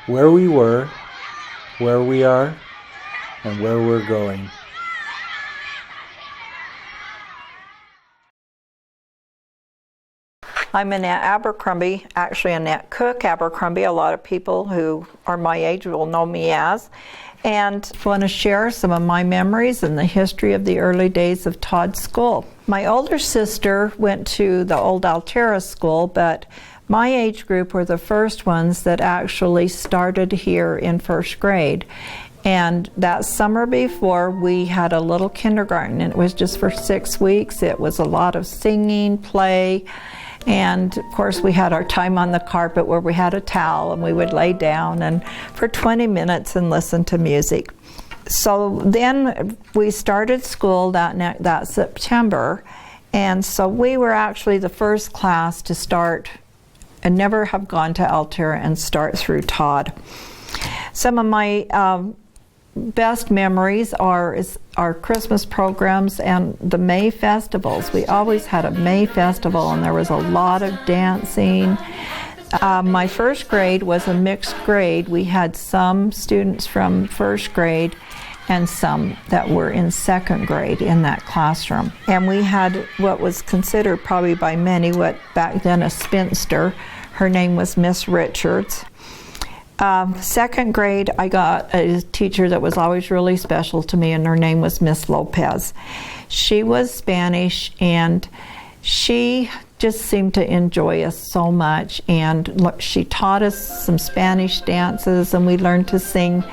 where we were, where we are, and where we're going. I'm Annette Abercrombie, actually Annette Cook Abercrombie. A lot of people who are my age will know me as. And I want to share some of my memories and the history of the early days of Todd School. My older sister went to the old Uintah School, but my age group were the first ones that actually started here in first grade. And that summer before, we had a little kindergarten, and it was just for 6 weeks. It was a lot of singing, play, and of course we had our time on the carpet where we had a towel and we would lay down and for 20 minutes and listen to music. So then we started school that September, and so we were actually the first class to start and never have gone to Uintah and start through Todd. Some of my best memories are our Christmas programs and the May festivals. We always had a May festival and there was a lot of dancing. My first grade was a mixed grade. We had some students from first grade and some that were in second grade in that classroom. And we had what was considered probably by many what back then a spinster. Her name was Miss Richards. Second grade, I got a teacher that was always really special to me, and her name was Miss Lopez. She was Spanish, and she just seemed to enjoy us so much, and she taught us some Spanish dances, and we learned to sing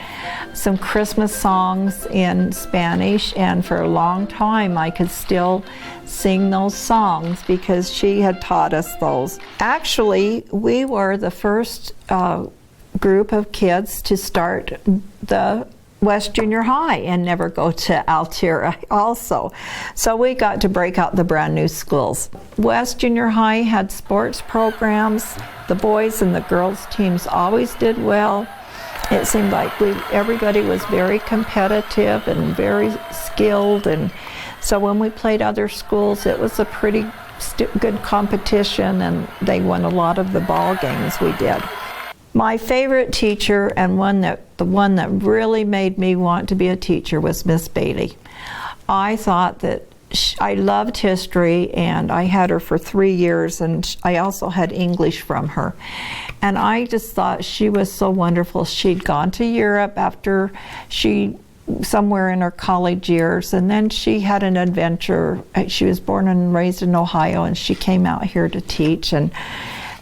some Christmas songs in Spanish, and for a long time I could still sing those songs because she had taught us those. Actually, we were the first group of kids to start the West Junior High and never go to Uintah also. So we got to break out the brand new schools. West Junior High had sports programs. The boys and the girls teams always did well. It seemed like everybody was very competitive and very skilled, and so when we played other schools it was a pretty good competition, and they won a lot of the ball games we did. My favorite teacher, and the one that really made me want to be a teacher, was Miss Bailey. I thought that I loved history, and I had her for 3 years, and I also had English from her. And I just thought she was so wonderful. She'd gone to Europe after somewhere in her college years, and then she had an adventure. She was born and raised in Ohio, and she came out here to teach. And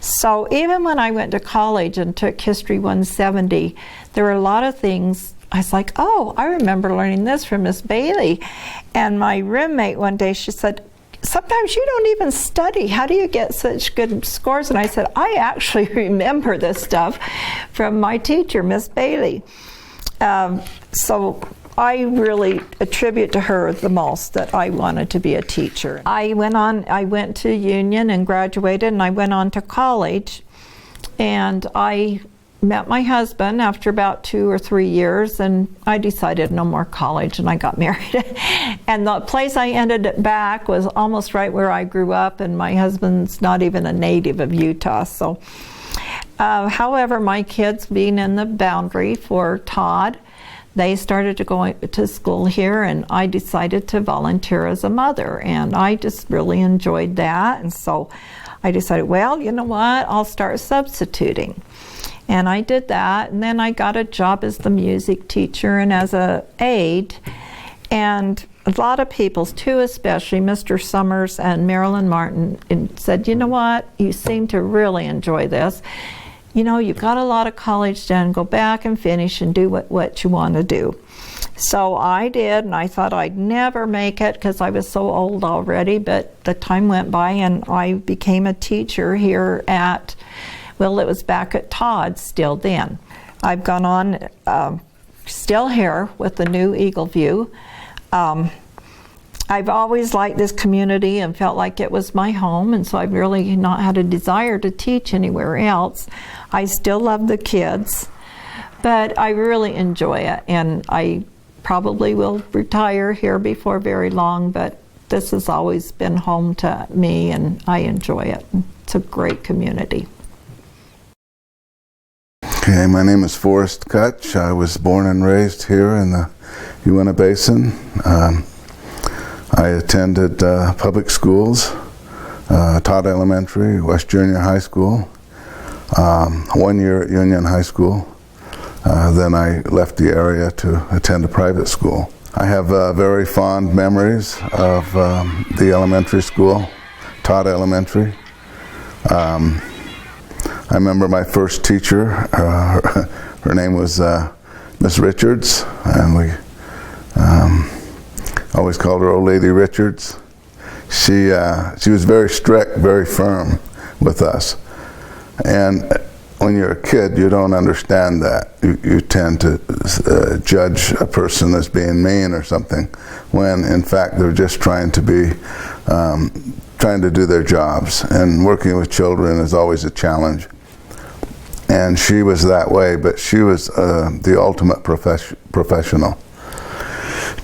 so even when I went to college and took History 170, there were a lot of things I was like, oh, I remember learning this from Miss Bailey. And my roommate one day, she said, sometimes you don't even study. How do you get such good scores? And I said, I actually remember this stuff from my teacher, Miss Bailey. So I really attribute to her the most that I wanted to be a teacher. I went to Union and graduated, and I went on to college, and I met my husband after about 2 or 3 years, and I decided no more college, and I got married. And the place I ended back was almost right where I grew up, and my husband's not even a native of Utah. So, however, my kids being in the boundary for Todd, they started to go to school here, and I decided to volunteer as a mother, and I just really enjoyed that. And so I decided, well, you know what, I'll start substituting. And I did that, and then I got a job as the music teacher and as an aide. And a lot of people, too, especially Mr. Summers and Marilyn Martin, said, you know what, you seem to really enjoy this. You know, you've got a lot of college done, go back and finish and do what you want to do. So I did, and I thought I'd never make it because I was so old already, but the time went by and I became a teacher here at, well, it was back at Todd still then. I've gone on still here with the new Eagle View. I've always liked this community and felt like it was my home, and so I've really not had a desire to teach anywhere else. I still love the kids, but I really enjoy it, and I probably will retire here before very long, but this has always been home to me, and I enjoy it. It's a great community. Okay, my name is Forrest Kutch. I was born and raised here in the Uintah Basin. I attended public schools, Todd Elementary, West Junior High School, 1 year at Union High School. Then I left the area to attend a private school. I have very fond memories of the elementary school, Todd Elementary. I remember my first teacher, her name was Miss Richards, and we always called her Old Lady Richards. She was very strict, very firm with us. And when you're a kid, you don't understand that. You tend to judge a person as being mean or something, when in fact they're just trying to do their jobs. And working with children is always a challenge. And she was that way, but she was the ultimate professional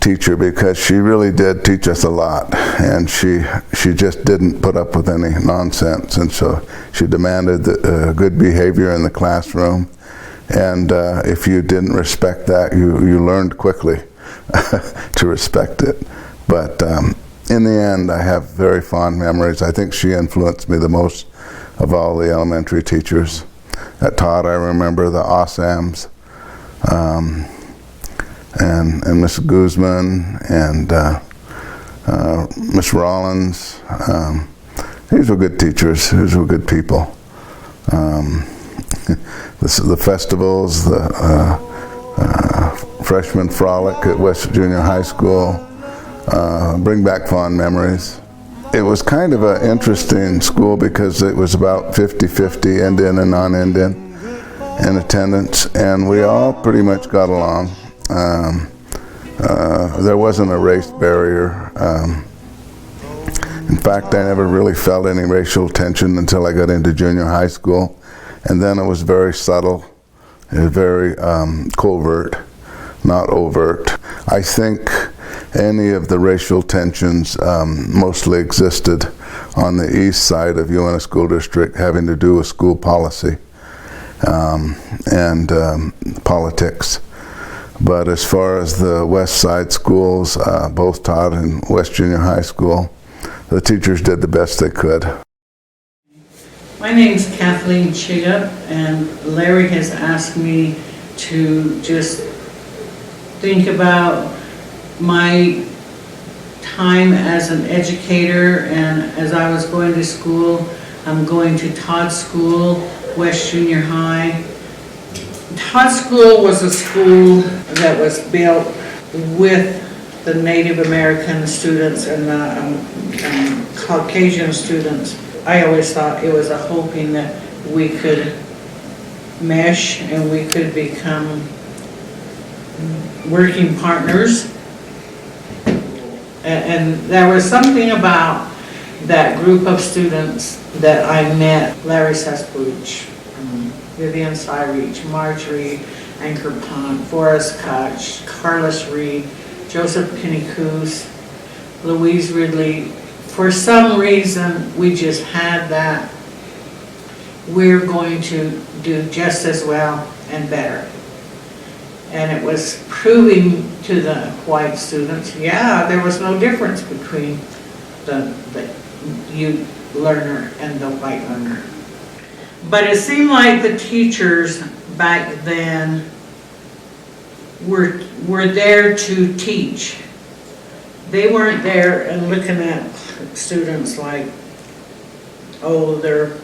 teacher, because she really did teach us a lot, and she just didn't put up with any nonsense, and so she demanded good behavior in the classroom, and if you didn't respect that, you learned quickly to respect it. But in the end, I have very fond memories. I think she influenced me the most of all the elementary teachers. At Todd, I remember the Ossams, and Miss Guzman, and Miss Rollins. These were good teachers. These were good people. The festivals, the freshman frolic at West Junior High School, bring back fond memories. It was kind of an interesting school because it was about 50-50 Indian and non-Indian in attendance, and we all pretty much got along. There wasn't a race barrier. In fact, I never really felt any racial tension until I got into junior high school, and then it was very subtle, very covert, not overt. I think any of the racial tensions mostly existed on the east side of Uintah School District, having to do with school policy and politics. But as far as the west side schools, both Todd and West Junior High School, the teachers did the best they could. My name's Kathleen Chiga, and Larry has asked me to just think about my time as an educator, and as I was going to school, I'm going to Todd School, West Junior High. Todd School was a school that was built with the Native American students and Caucasian students. I always thought it was a hoping that we could mesh and we could become working partners. And there was something about that group of students that I met: Larry Sespuch, Vivian Syreach, Marjorie Anchor-Pont, Forrest Kutch, Carlos Reed, Joseph Pennycoos, Louise Ridley. For some reason, we just had that, we're going to do just as well and better. And it was proving to the white students, yeah, there was no difference between the youth learner and the white learner. But it seemed like the teachers back then were there to teach. They weren't there and looking at students like, oh, they're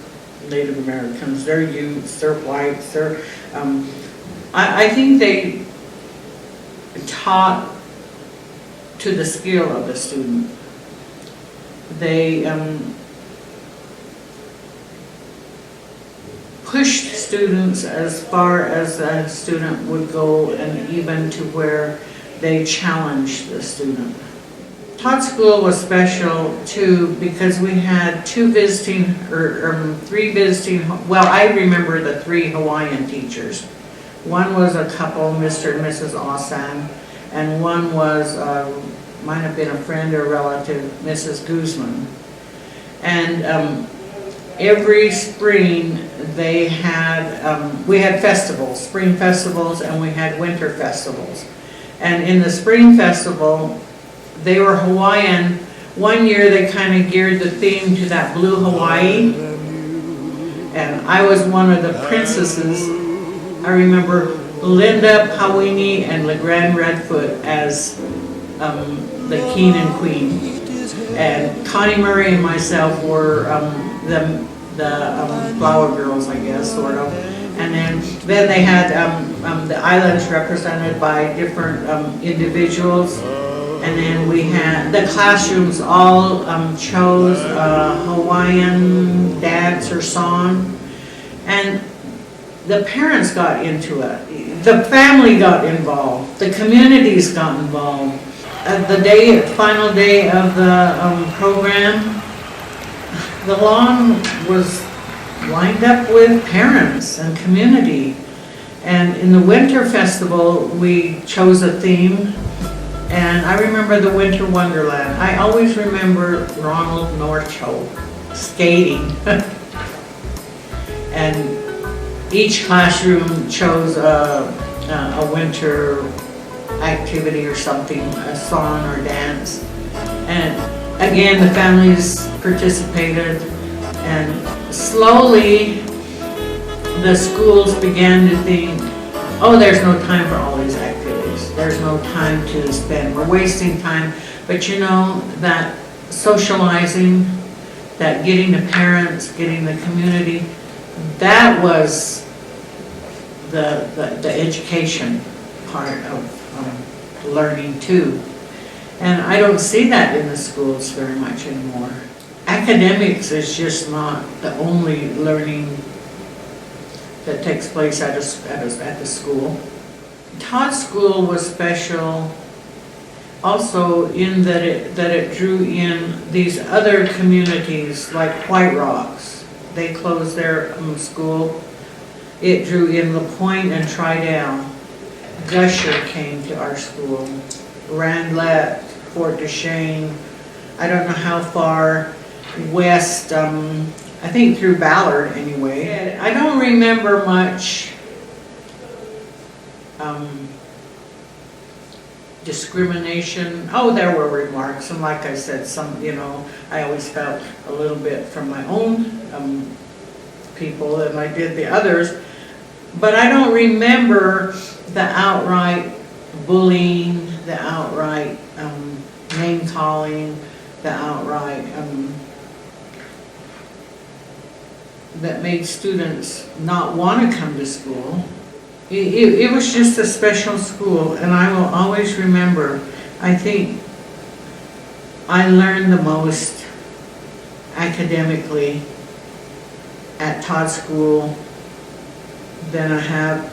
Native Americans, they're youths, they're whites, they're, I think they taught to the skill of the student. They pushed students as far as a student would go, and even to where they challenged the student. Todd School was special too because we had three visiting, well, I remember the 3 Hawaiian teachers. One was a couple, Mr. and Mrs. Ossam, and one was, might have been a friend or relative, Mrs. Guzman. And every spring they had, we had festivals, spring festivals, and we had winter festivals. And in the spring festival, they were Hawaiian. One year they kind of geared the theme to that blue Hawaii. And I was one of the princesses. I remember Linda Pawini and LeGrand Redfoot as the king and queen. And Connie Murray and myself were the flower girls, I guess, sort of. And then they had the islands represented by different individuals. And then we had, the classrooms all chose a Hawaiian dance or song. And the parents got into it. The family got involved. The communities got involved. The final day of the program, the lawn was lined up with parents and community. And in the winter festival, we chose a theme. And I remember the Winter Wonderland. I always remember Ronald Norcho skating. And each classroom chose a winter activity or something, a song or dance. And again, the families participated, and slowly the schools began to think, oh, there's no time for all these activities. There's no time to spend. We're wasting time. But you know, that socializing, that getting the parents, getting the community, that was the education part of learning too. And I don't see that in the schools very much anymore. Academics is just not the only learning that takes place at the school. Todd's school was special also in that it drew in these other communities like White Rocks. They closed their school. It drew in LaPointe and Tridale. Gusher came to our school. Randlett, Fort Duchesne. I don't know how far west, I think through Ballard anyway. I don't remember much discrimination. Oh, there were remarks, and like I said, some, you know, I always felt a little bit from my own people than I did the others. But I don't remember the outright bullying, the outright name calling, the outright that made students not want to come to school. It was just a special school, and I will always remember, I think I learned the most academically at Todd School than I have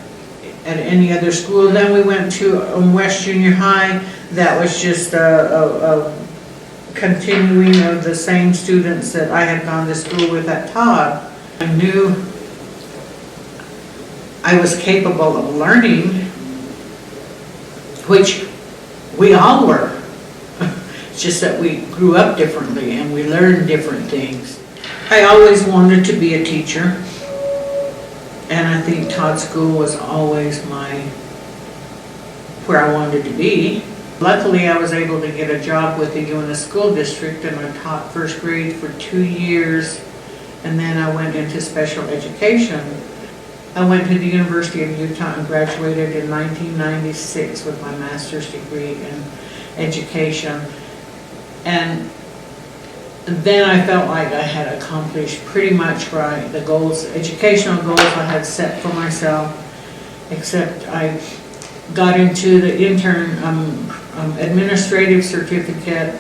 at any other school. Then we went to West Junior High. That was just a continuing of the same students that I had gone to school with at Todd. I knew I was capable of learning, which we all were. It's just that we grew up differently and we learned different things. I always wanted to be a teacher, and I think Todd School was always where I wanted to be. Luckily, I was able to get a job with the Uintah School District, and I taught first grade for 2 years, and then I went into special education. I went to the University of Utah and graduated in 1996 with my master's degree in education. And then I felt like I had accomplished pretty much the goals, educational goals I had set for myself, except I got into the intern administrative certificate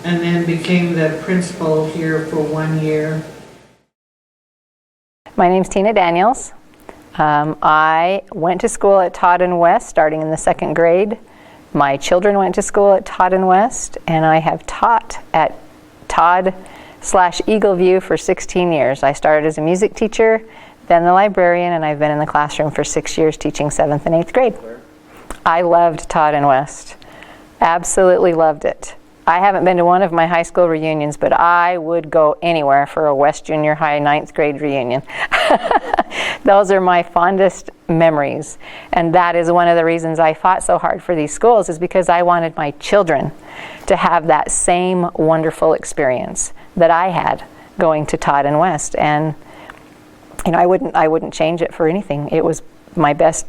and then became the principal here for 1 year. My name's Tina Daniels. I went to school at Todd and West starting in the 2nd grade. My children went to school at Todd and West, and I have taught at Todd/Eagle View for 16 years. I started as a music teacher, then the librarian, and I've been in the classroom for 6 years teaching 7th and 8th grade. I loved Todd and West. Absolutely loved it. I haven't been to one of my high school reunions, but I would go anywhere for a West Junior High 9th grade reunion. Those are my fondest memories. And that is one of the reasons I fought so hard for these schools, is because I wanted my children to have that same wonderful experience that I had going to Todd and West. And you know, I wouldn't change it for anything. It was my best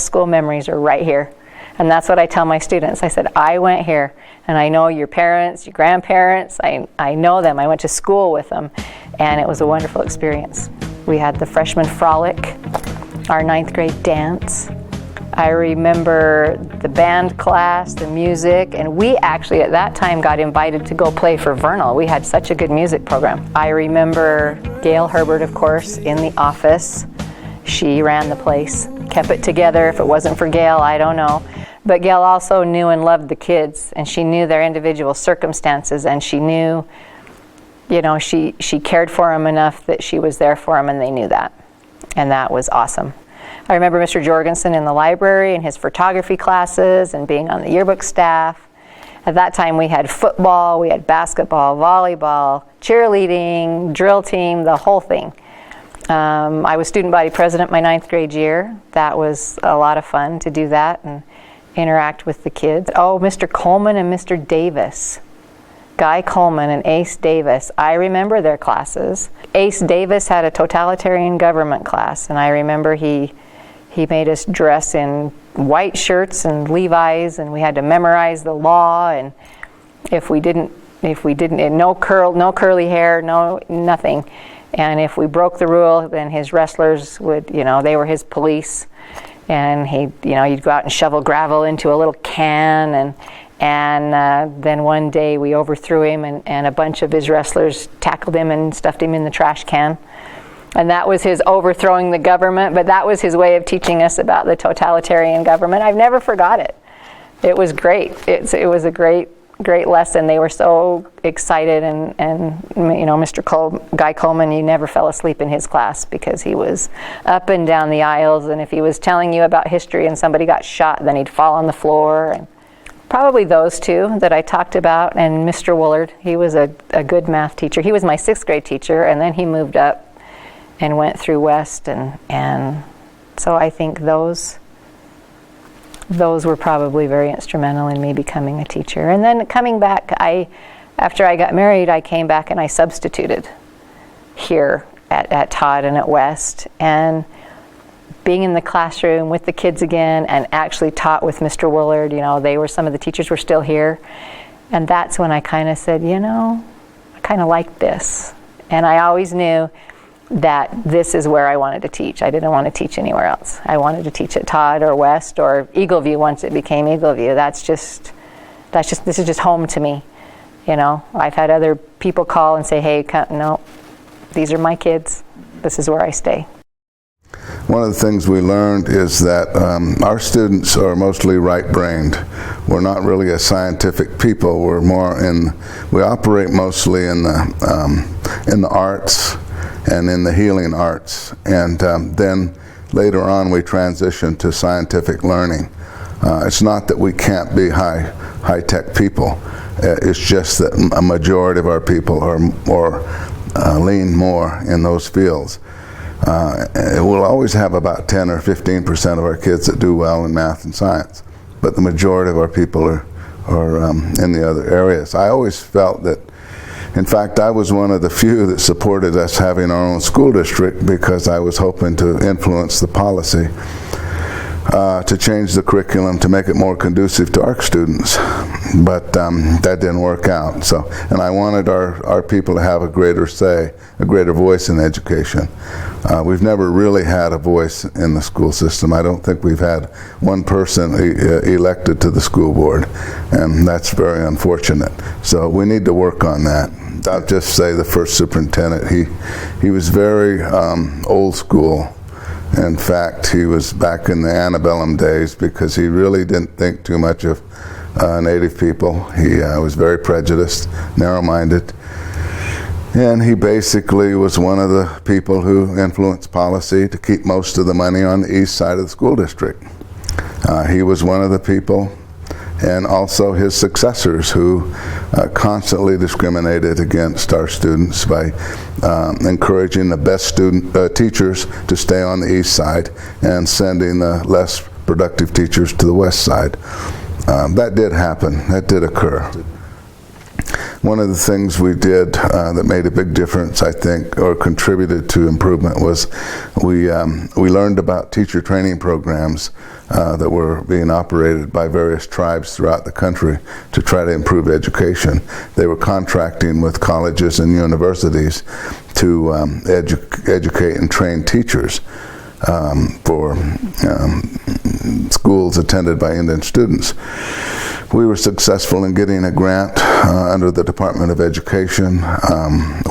school memories are right here. And that's what I tell my students. I said, I went here, and I know your parents, your grandparents, I know them. I went to school with them, and it was a wonderful experience. We had the freshman frolic, our 9th grade dance. I remember the band class, the music, and we actually at that time got invited to go play for Vernal. We had such a good music program. I remember Gail Herbert, of course, in the office. She ran the place, kept it together. If it wasn't for Gail, I don't know. But Gail also knew and loved the kids, and she knew their individual circumstances, and she knew, you know, she cared for them enough that she was there for them, and they knew that. And that was awesome. I remember Mr. Jorgensen in the library and his photography classes and being on the yearbook staff. At that time we had football, we had basketball, volleyball, cheerleading, drill team, the whole thing. I was student body president my 9th grade year. That was a lot of fun to do that and interact with the kids. Oh, Mr. Coleman and Mr. Davis. Guy Coleman and Ace Davis. I remember their classes. Ace Davis had a totalitarian government class, and I remember he made us dress in white shirts and Levi's, and we had to memorize the law, and if we didn't, no curly hair, no nothing. And if we broke the rule, then his wrestlers would, you know, they were his police, and you'd go out and shovel gravel into a little can, and then one day we overthrew him, and a bunch of his wrestlers tackled him and stuffed him in the trash can. And that was his overthrowing the government, but that was his way of teaching us about the totalitarian government. I've never forgot it. It was great. It was a great lesson. They were so excited, and you know, Guy Coleman, he never fell asleep in his class because he was up and down the aisles, and if he was telling you about history and somebody got shot, then he'd fall on the floor. And probably those two that I talked about, and Mr. Woolard, he was a good math teacher. He was my 6th grade teacher, and then he moved up and went through West, and so I think those were probably very instrumental in me becoming a teacher. And then coming back, after I got married, I came back and I substituted here at Todd and at West, and being in the classroom with the kids again and actually taught with Mr. Woolard, you know, some of the teachers were still here, and that's when I kind of said, you know, I kind of like this. And I always knew that this is where I wanted to teach. I didn't want to teach anywhere else. I wanted to teach at Todd or West or Eagleview once it became Eagleview. This is just home to me. You know, I've had other people call and say, hey, no, these are my kids. This is where I stay. One of the things we learned is that our students are mostly right-brained. We're not really a scientific people. We operate mostly in the arts and in the healing arts, and then later on we transition to scientific learning. It's not that we can't be high-tech people. It's just that a majority of our people are lean more in those fields. We'll always have about 10 or 15% of our kids that do well in math and science, but the majority of our people are in the other areas. I always felt that, in fact, I was one of the few that supported us having our own school district because I was hoping to influence the policy to change the curriculum to make it more conducive to our students, but that didn't work out. And I wanted our people to have a greater say, a greater voice in education. We've never really had a voice in the school system. I don't think we've had one person elected to the school board, and that's very unfortunate. So we need to work on that. I'll just say the first superintendent, he was very old school. In fact, he was back in the antebellum days because he really didn't think too much of Native people. He was very prejudiced, narrow-minded, and he basically was one of the people who influenced policy to keep most of the money on the east side of the school district. He was one of the people and also his successors, who constantly discriminated against our students by encouraging the best teachers to stay on the east side and sending the less productive teachers to the west side. That did happen. That did occur. One of the things we did that made a big difference, I think, or contributed to improvement, was we learned about teacher training programs that were being operated by various tribes throughout the country to try to improve education. They were contracting with colleges and universities to educate and train teachers for schools attended by Indian students. We were successful in getting a grant under the Department of Education.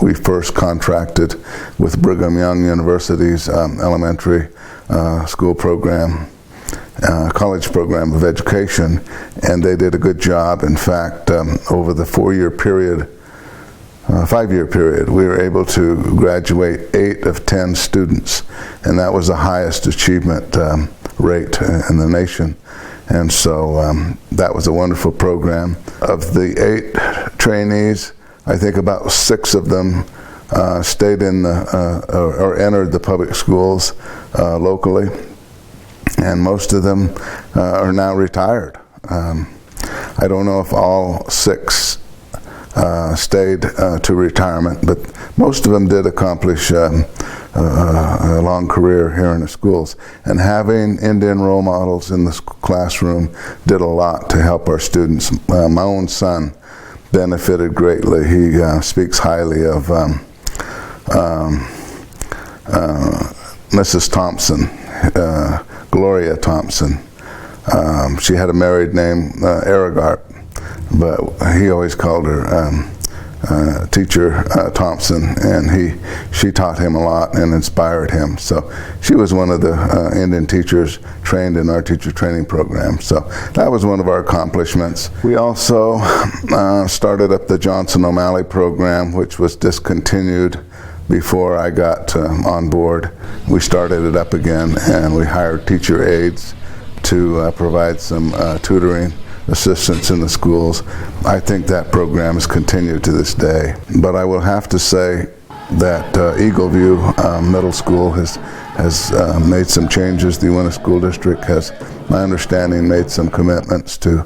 We first contracted with Brigham Young University's elementary school program, college program of education, and they did a good job. In fact, over the 5-year period, we were able to graduate 8 of 10 students, and that was the highest achievement rate in the nation. And so that was a wonderful program. Of the 8 trainees, I think about 6 of them stayed in or entered the public schools locally, and most of them are now retired. I don't know if all 6 stayed to retirement, but most of them did accomplish a long career here in the schools. And having Indian role models in the classroom did a lot to help our students. My own son benefited greatly. He speaks highly of Mrs. Thompson, Gloria Thompson. She had a married name, Aragart, but he always called her Teacher Thompson, and she taught him a lot and inspired him. So she was one of the Indian teachers trained in our teacher training program. So that was one of our accomplishments. We also started up the Johnson O'Malley program, which was discontinued before I got on board. We started it up again, and we hired teacher aides to provide some tutoring assistance in the schools. I think that program has continued to this day. But I will have to say that Eagleview Middle School has made some changes. The Uintah School District has, my understanding, made some commitments to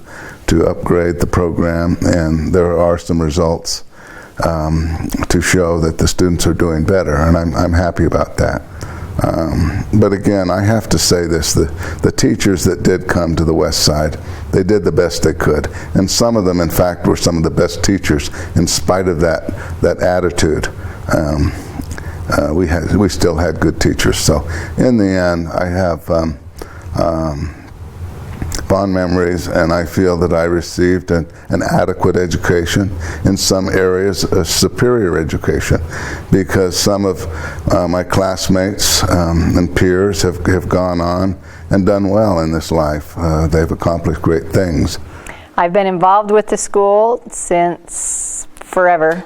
upgrade the program, and there are some results to show that the students are doing better, and I'm happy about that. But again, I have to say this, the teachers that did come to the west side, they did the best they could. And some of them, in fact, were some of the best teachers in spite of that attitude. We still had good teachers. So in the end, I have fond memories, and I feel that I received an adequate education, in some areas a superior education, because some of my classmates and peers have gone on and done well in this life. They've accomplished great things. I've been involved with the school since forever.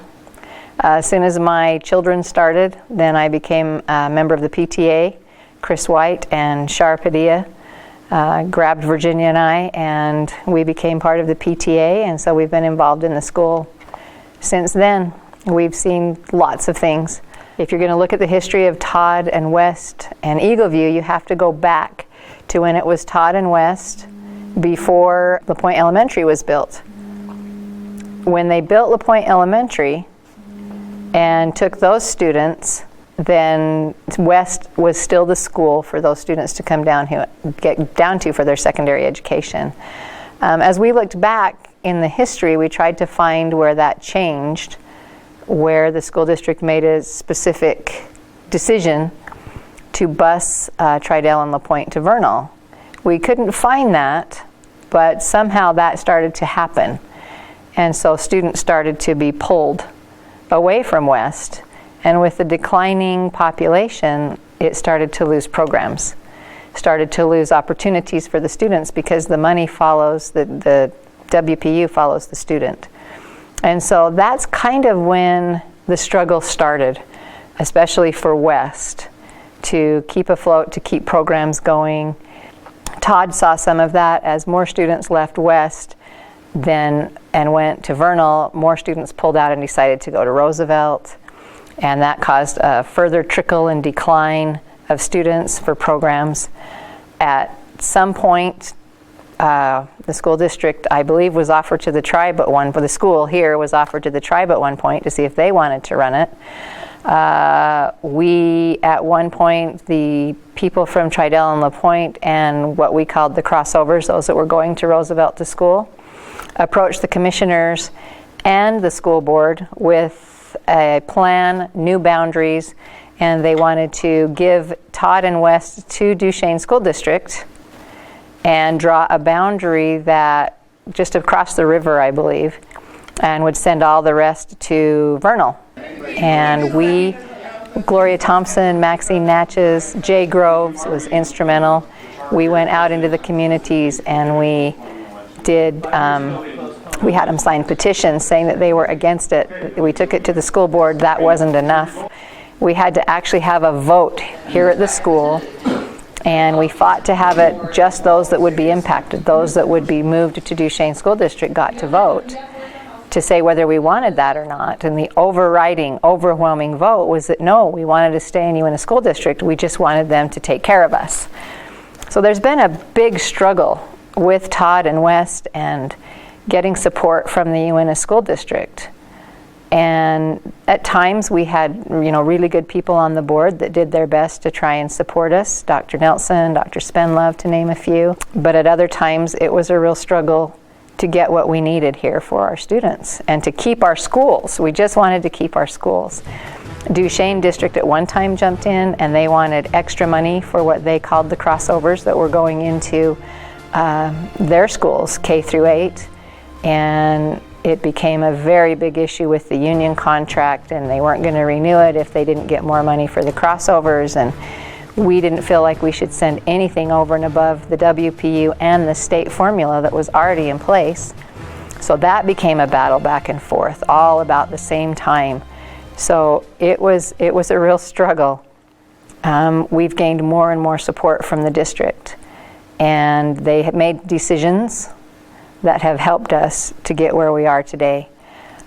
As soon as my children started, then I became a member of the PTA. Chris White and Shar Padilla grabbed Virginia and I, and we became part of the PTA, and so we've been involved in the school since then. We've seen lots of things. If you're going to look at the history of Todd and West and Eagleview, you have to go back to when it was Todd and West before LaPointe Elementary was built. When they built LaPointe Elementary and took those students, then West was still the school for those students to come down here, get down to for their secondary education. As we looked back in the history, we tried to find where that changed, where the school district made a specific decision to bus Tridell and LaPointe to Vernal. We couldn't find that, but somehow that started to happen. And so students started to be pulled away from West. And with the declining population, it started to lose programs, started to lose opportunities for the students, because the money follows, the WPU follows the student. And so that's kind of when the struggle started, especially for West, to keep afloat, to keep programs going. Todd saw some of that as more students left West. then and went to Vernal, more students pulled out and decided to go to Roosevelt, and that caused a further trickle and decline of students for programs. At some point, the school district, I believe, was offered to the tribe at one, the school here was offered to the tribe at one point to see if they wanted to run it. We, at one point, the people from Tridel and La Pointe and what we called the crossovers, those that were going to Roosevelt to school, approached the commissioners and the school board with a plan, new boundaries, and they wanted to give Todd and West to Duchesne School District and draw a boundary that just across the river, I believe, and would send all the rest to Vernal. And we, Gloria Thompson, Maxine Natchez, Jay Groves was instrumental. We went out into the communities and we did, we had them sign petitions saying that they were against it. We took it to the school board. That wasn't enough. We had to actually have a vote here at the school, and we fought to have it just those that would be impacted, those that would be moved to Duchesne School District got to vote to say whether we wanted that or not. And the overriding, overwhelming vote was that no, we wanted to stay in Uintah School District. We just wanted them to take care of us. So there's been a big struggle with Todd and West and getting support from the Uintah School District. And at times we had, really good people on the board that did their best to try and support us, Dr. Nelson, Dr. Spenlove, to name a few. But at other times it was a real struggle to get what we needed here for our students and to keep our schools. We just wanted to keep our schools. Duchesne District at one time jumped in and they wanted extra money for what they called the crossovers that were going into their schools, K through 8. And it became a very big issue with the union contract, and they weren't going to renew it if they didn't get more money for the crossovers. And we didn't feel like we should send anything over and above the WPU and the state formula that was already in place. So that became a battle back and forth, all about the same time. So it was a real struggle. We've gained more and more support from the district, and they have made decisions that have helped us to get where we are today.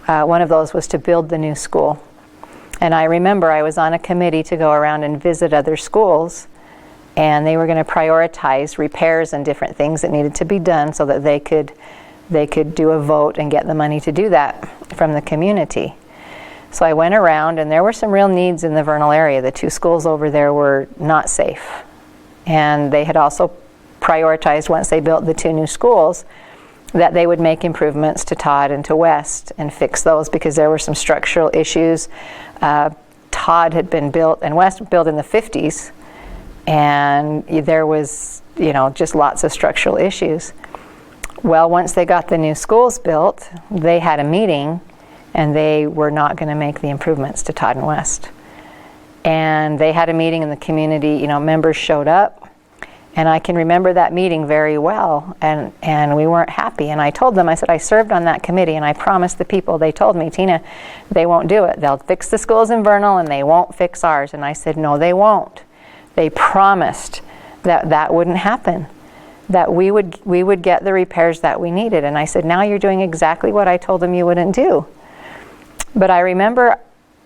One of those was to build the new school. And I remember I was on a committee to go around and visit other schools, and they were going to prioritize repairs and different things that needed to be done so that they could do a vote and get the money to do that from the community. So I went around, and there were some real needs in the Vernal area. The 2 schools over there were not safe. And they had also prioritized, once they built the 2 new schools, that they would make improvements to Todd and to West and fix those because there were some structural issues. Todd had been built and West built in the 50s, and there was, just lots of structural issues. Well, once they got the new schools built, they had a meeting and they were not going to make the improvements to Todd and West. And they had a meeting in the community, members showed up. And I can remember that meeting very well, and we weren't happy. And I told them, I said, I served on that committee, and I promised the people, they told me, Tina, they won't do it. They'll fix the schools in Vernal, and they won't fix ours. And I said, no, they won't. They promised that that wouldn't happen, that we would get the repairs that we needed. And I said, now you're doing exactly what I told them you wouldn't do. But I remember,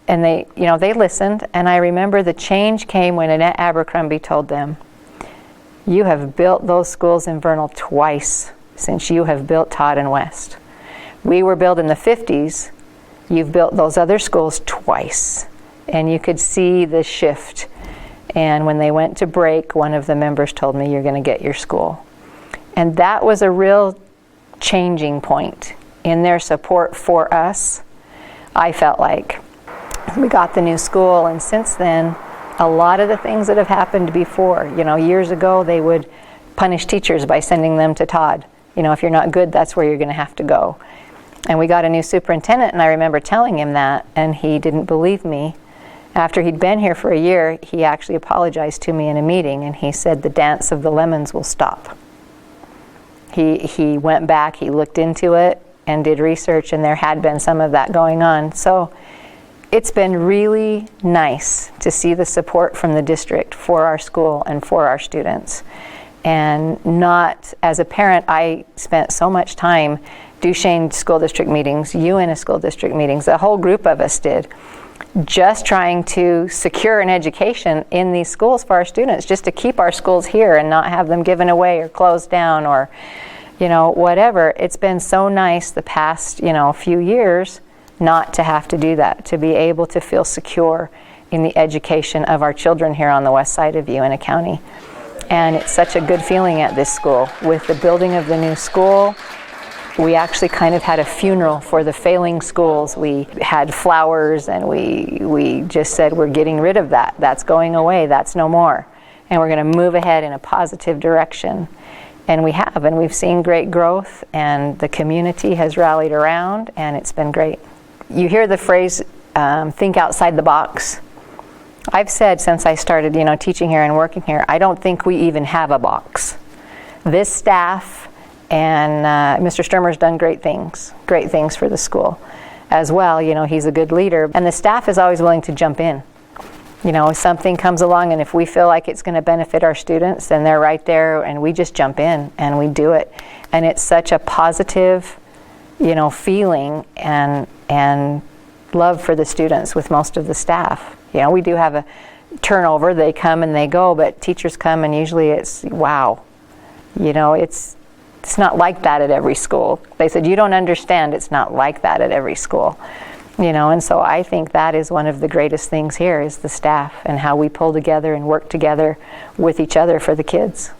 and they listened, and I remember the change came when Annette Abercrombie told them, you have built those schools in Vernal twice since you have built Todd and West. We were built in the 50s. You've built those other schools twice. And you could see the shift. And when they went to break, one of the members told me, you're going to get your school. And that was a real changing point in their support for us. I felt like we got the new school, and since then, a lot of the things that have happened before, years ago, they would punish teachers by sending them to Todd. If you're not good, that's where you're going to have to go. And we got a new superintendent, and I remember telling him that, and he didn't believe me. After he'd been here for a year, he actually apologized to me in a meeting, and he said the dance of the lemons will stop. He went back, he looked into it, and did research, and there had been some of that going on. So it's been really nice to see the support from the district for our school and for our students. And not, as a parent, I spent so much time Duchesne School District meetings, Uintah School District meetings, a whole group of us did, just trying to secure an education in these schools for our students, just to keep our schools here and not have them given away or closed down or, whatever. It's been so nice the past, few years not to have to do that, to be able to feel secure in the education of our children here on the west side of Uintah County. And it's such a good feeling at this school. With the building of the new school, we actually kind of had a funeral for the failing schools. We had flowers and we just said, we're getting rid of that. That's going away. That's no more. And we're going to move ahead in a positive direction. And we have, and we've seen great growth, and the community has rallied around, and it's been great. You hear the phrase, think outside the box. I've said since I started, teaching here and working here, I don't think we even have a box. This staff and Mr. Sturmer's done great things for the school as well. He's a good leader, and the staff is always willing to jump in. If something comes along and if we feel like it's going to benefit our students, then they're right there, and we just jump in and we do it. And it's such a positive, feeling and love for the students with most of the staff. We do have a turnover. They come and they go, but teachers come and usually it's, wow. It's not like that at every school. They said, you don't understand, it's not like that at every school. And so I think that is one of the greatest things here is the staff and how we pull together and work together with each other for the kids.